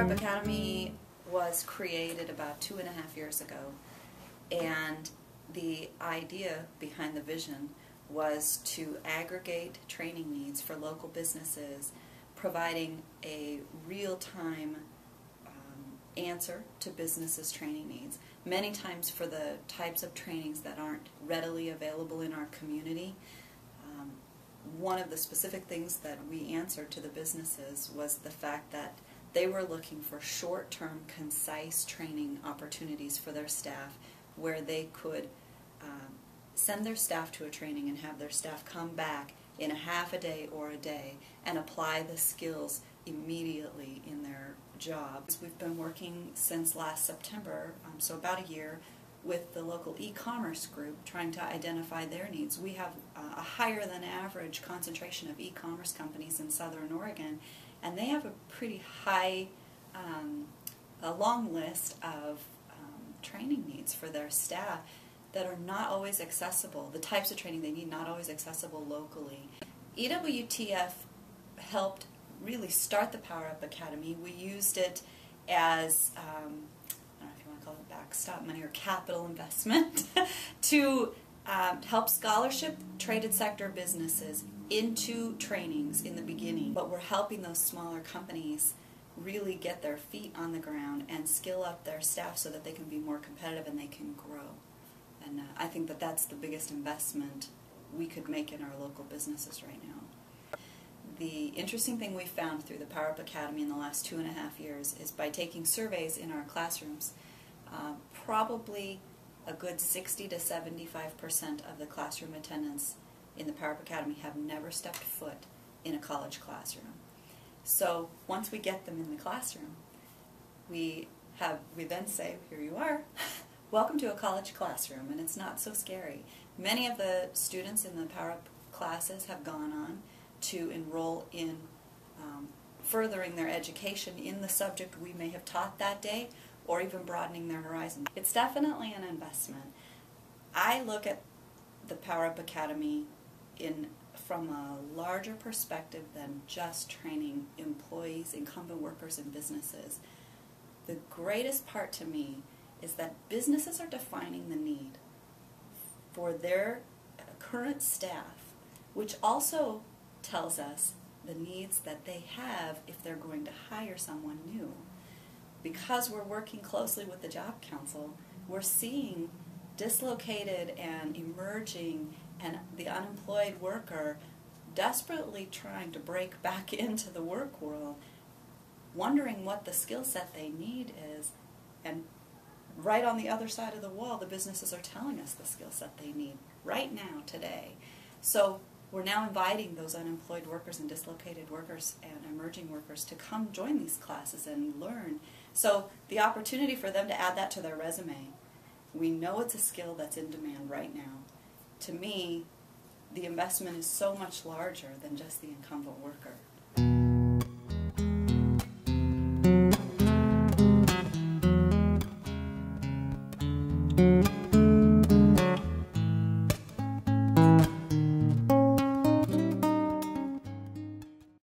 PowerUp Academy was created about 2.5 years ago, and the idea behind the vision was to aggregate training needs for local businesses, providing a real-time answer to businesses' training needs. Many times for the types of trainings that aren't readily available in our community, one of the specific things that we answered to the businesses was the fact that they were looking for short-term, concise training opportunities for their staff where they could send their staff to a training and have their staff come back in a half a day or a day and apply the skills immediately in their jobs. We've been working since last September, so about a year, with the local e-commerce group trying to identify their needs. We have a higher than average concentration of e-commerce companies in Southern Oregon, and they have a pretty high, a long list of training needs for their staff that are not always accessible, the types of training they need not always accessible locally. EWTF helped really start the PowerUp Academy. We used it as, I don't know if you want to call it backstop money or capital investment, to help scholarship traded sector businesses into trainings in the beginning. But we're helping those smaller companies really get their feet on the ground and skill up their staff so that they can be more competitive and they can grow. And I think that that's the biggest investment we could make in our local businesses right now. The interesting thing we found through the PowerUp Academy in the last 2.5 years is by taking surveys in our classrooms, probably a good 60 to 75% of the classroom attendants in the PowerUp Academy have never stepped foot in a college classroom. So once we get them in the classroom, we then say, here you are, welcome to a college classroom, and it's not so scary. Many of the students in the PowerUp classes have gone on to enroll in furthering their education in the subject we may have taught that day, or even broadening their horizon. It's definitely an investment. I look at the PowerUp Academy from a larger perspective than just training employees, incumbent workers, and businesses. The greatest part to me is that businesses are defining the need for their current staff, which also tells us the needs that they have if they're going to hire someone new. Because we're working closely with the Job Council, we're seeing dislocated and emerging and the unemployed worker desperately trying to break back into the work world, wondering what the skill set they need is, and right on the other side of the wall, the businesses are telling us the skill set they need right now, today. So we're now inviting those unemployed workers and dislocated workers and emerging workers to come join these classes and learn. So the opportunity for them to add that to their resume, we know it's a skill that's in demand right now. To me, the investment is so much larger than just the incumbent worker.